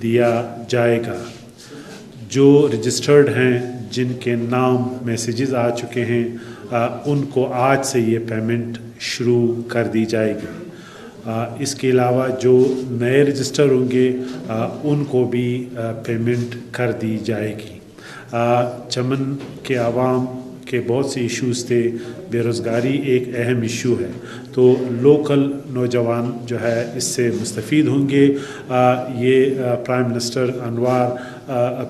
दिया जाएगा। जो रजिस्टर्ड हैं, जिनके नाम मैसेजेस आ चुके हैं, उनको आज से ये पेमेंट शुरू कर दी जाएगी। इसके अलावा जो नए रजिस्टर होंगे उनको भी पेमेंट कर दी जाएगी। चमन के आवाम के बहुत से इश्यूज़ थे, बेरोज़गारी एक अहम इशू है, तो लोकल नौजवान जो है इससे मुस्तफ़ीद होंगे। ये प्राइम मिनिस्टर अनवर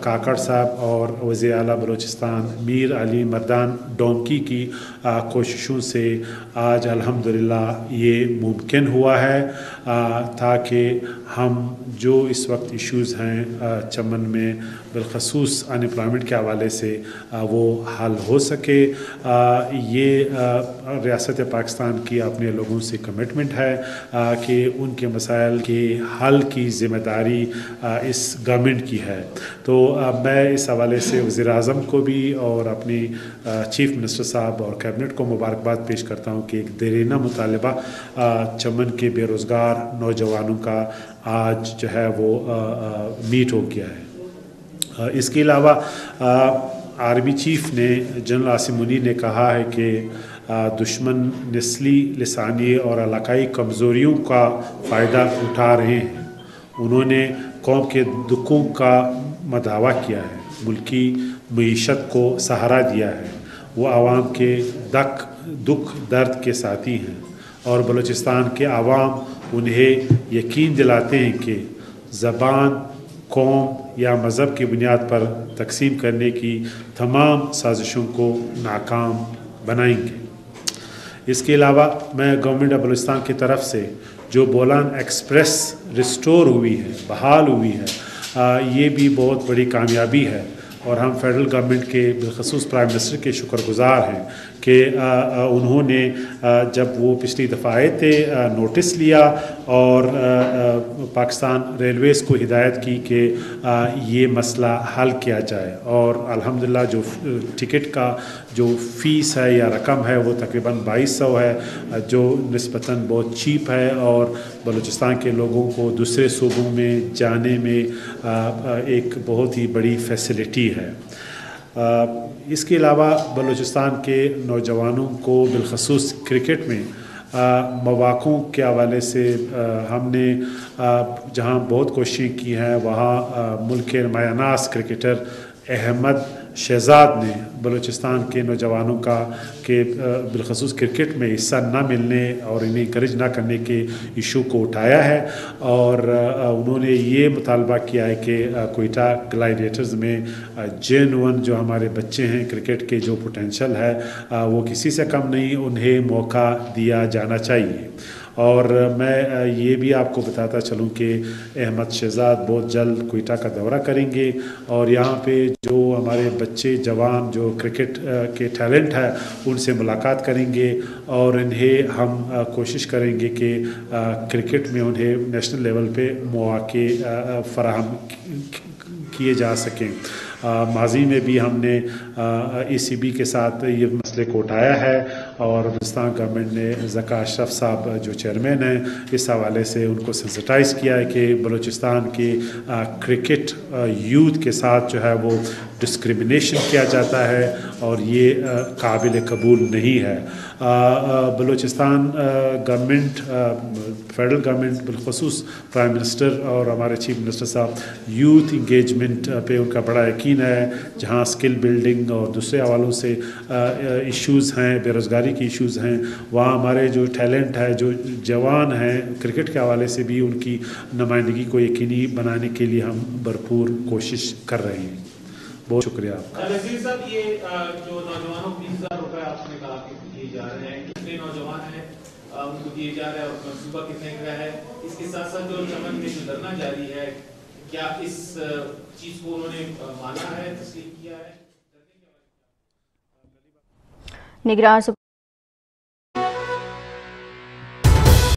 काकड़ साहब और वज़ीर आला बलूचिस्तान मीर अली मर्दान डोंकी की कोशिशों से आज अल्हम्दुलिल्लाह ये मुमकिन हुआ है, ताकि हम जो इस वक्त इश्यूज़ हैं चमन में बिलखसूस अनएम्प्लॉयमेंट के हवाले से वो हल हो सके। ये रियासत पाकिस्तान की अपने लोगों से कमिटमेंट है कि उनके मसाइल के हल की ज़िम्मेदारी इस गवर्नमेंट की है। तो मैं इस हवाले से वज़ीर आज़म को भी और अपनी चीफ़ मिनिस्टर साहब और कैबिनेट को मुबारकबाद पेश करता हूँ कि एक देरीना मुतालबा चमन के बेरोज़गार नौजवानों का आज जो है वो मीट हो गया है। इसके अलावा आर्मी चीफ़ ने जनरल आसिम मुनीर ने कहा है कि दुश्मन नस्ली, लिसानी और इलाकाई कमज़ोरियों का फ़ायदा उठा रहे हैं। उन्होंने कौम के दुखों का मदावा किया है, मुल्की मईशत को सहारा दिया है। वो आवाम के दुख दर्द के साथी हैं और बलूचिस्तान के आवाम उन्हें यकीन दिलाते हैं कि ज़बान, कौम या मज़हब की बुनियाद पर तकसीम करने की तमाम साजिशों को नाकाम बनाएंगे। इसके अलावा मैं गवर्नमेंट ऑफ बलूचिस्तान की तरफ से जो बोलान एक्सप्रेस रिस्टोर हुई है, बहाल हुई है, ये भी बहुत बड़ी कामयाबी है और हम फेडरल गवर्नमेंट के बिलखसूस प्राइम मिनिस्टर के शुक्रगुज़ार हैं कि उन्होंने जब वो पिछली दफ़ा आए थे नोटिस लिया और पाकिस्तान रेलवेज़ को हिदायत की कि ये मसला हल किया जाए और अल्हम्दुलिल्लाह जो टिकट का जो फ़ीस है या रकम है वो तकरीबन 2200 है, जो निस्बतन बहुत चीप है और बलूचिस्तान के लोगों को दूसरे सूबों में जाने में एक बहुत ही बड़ी फैसिलिटी है। इसके अलावा बलूचिस्तान के नौजवानों को बिलखसूस क्रिकेट में मौक़ों के हवाले से हमने जहां बहुत कोशिशें की हैं, वहाँ मुल्क के नुमायानास क्रिकेटर अहमद शहजाद ने बलूचिस्तान के नौजवानों का के बिलखसूस क्रिकेट में हिस्सा न मिलने और इन्हें इंकरेज ना करने के इशू को उठाया है और उन्होंने ये मुतालबा किया है कि कोयटा ग्लैडिएटर्स में जेन्युइन जो हमारे बच्चे हैं क्रिकेट के जो पोटेंशियल है वो किसी से कम नहीं, उन्हें मौका दिया जाना चाहिए। और मैं ये भी आपको बताता चलूँ कि अहमद शहजाद बहुत जल्द कोयटा का दौरा करेंगे और यहाँ पे जो हमारे बच्चे जवान जो क्रिकेट के टैलेंट है उनसे मुलाकात करेंगे और इन्हें हम कोशिश करेंगे कि क्रिकेट में उन्हें नेशनल लेवल पे मौके फराहम किए जा सकें। माजी में भी हमने ECB के साथ ये मसले को उठाया है और बलूचिस्तान गवर्नमेंट ने ज़का अशरफ साहब जो चेयरमैन हैं इस हवाले से उनको सेंसिटाइज़ किया है कि बलूचिस्तान के क्रिकेट यूथ के साथ जो है वो डिस्क्रिमिनेशन किया जाता है और ये काबिल कबूल नहीं है। बलूचिस्तान गवर्नमेंट, फेडरल गवर्नमेंट बिलखसूस प्राइम मिनिस्टर और हमारे चीफ मिनिस्टर साहब यूथ इंगेजमेंट पे उनका बड़ा यकीन है। जहाँ स्किल बिल्डिंग और दूसरे हवालों से इश्यूज़ हैं, बेरोज़गारी की इश्यूज़ हैं, वहाँ हमारे जो टैलेंट है, जो जवान हैं क्रिकेट के हवाले से भी उनकी नुमाइंदगी को यकीनी बनाने के लिए हम भरपूर कोशिश कर रहे हैं। बहुत शुक्रिया आपका। नज़ीर साहब, ये जो नौजवानों को 20,000 रुपये आपने कहा कि दिए जा रहे हैं, कितने नौजवान हैं उनको दिए जा रहे हैं और मनसूबा कितने का है? इसके साथ साथ जो चमन में जो धरना जारी है, क्या इस चीज़ को उन्होंने माना है, तस्लीम किया है? निगरान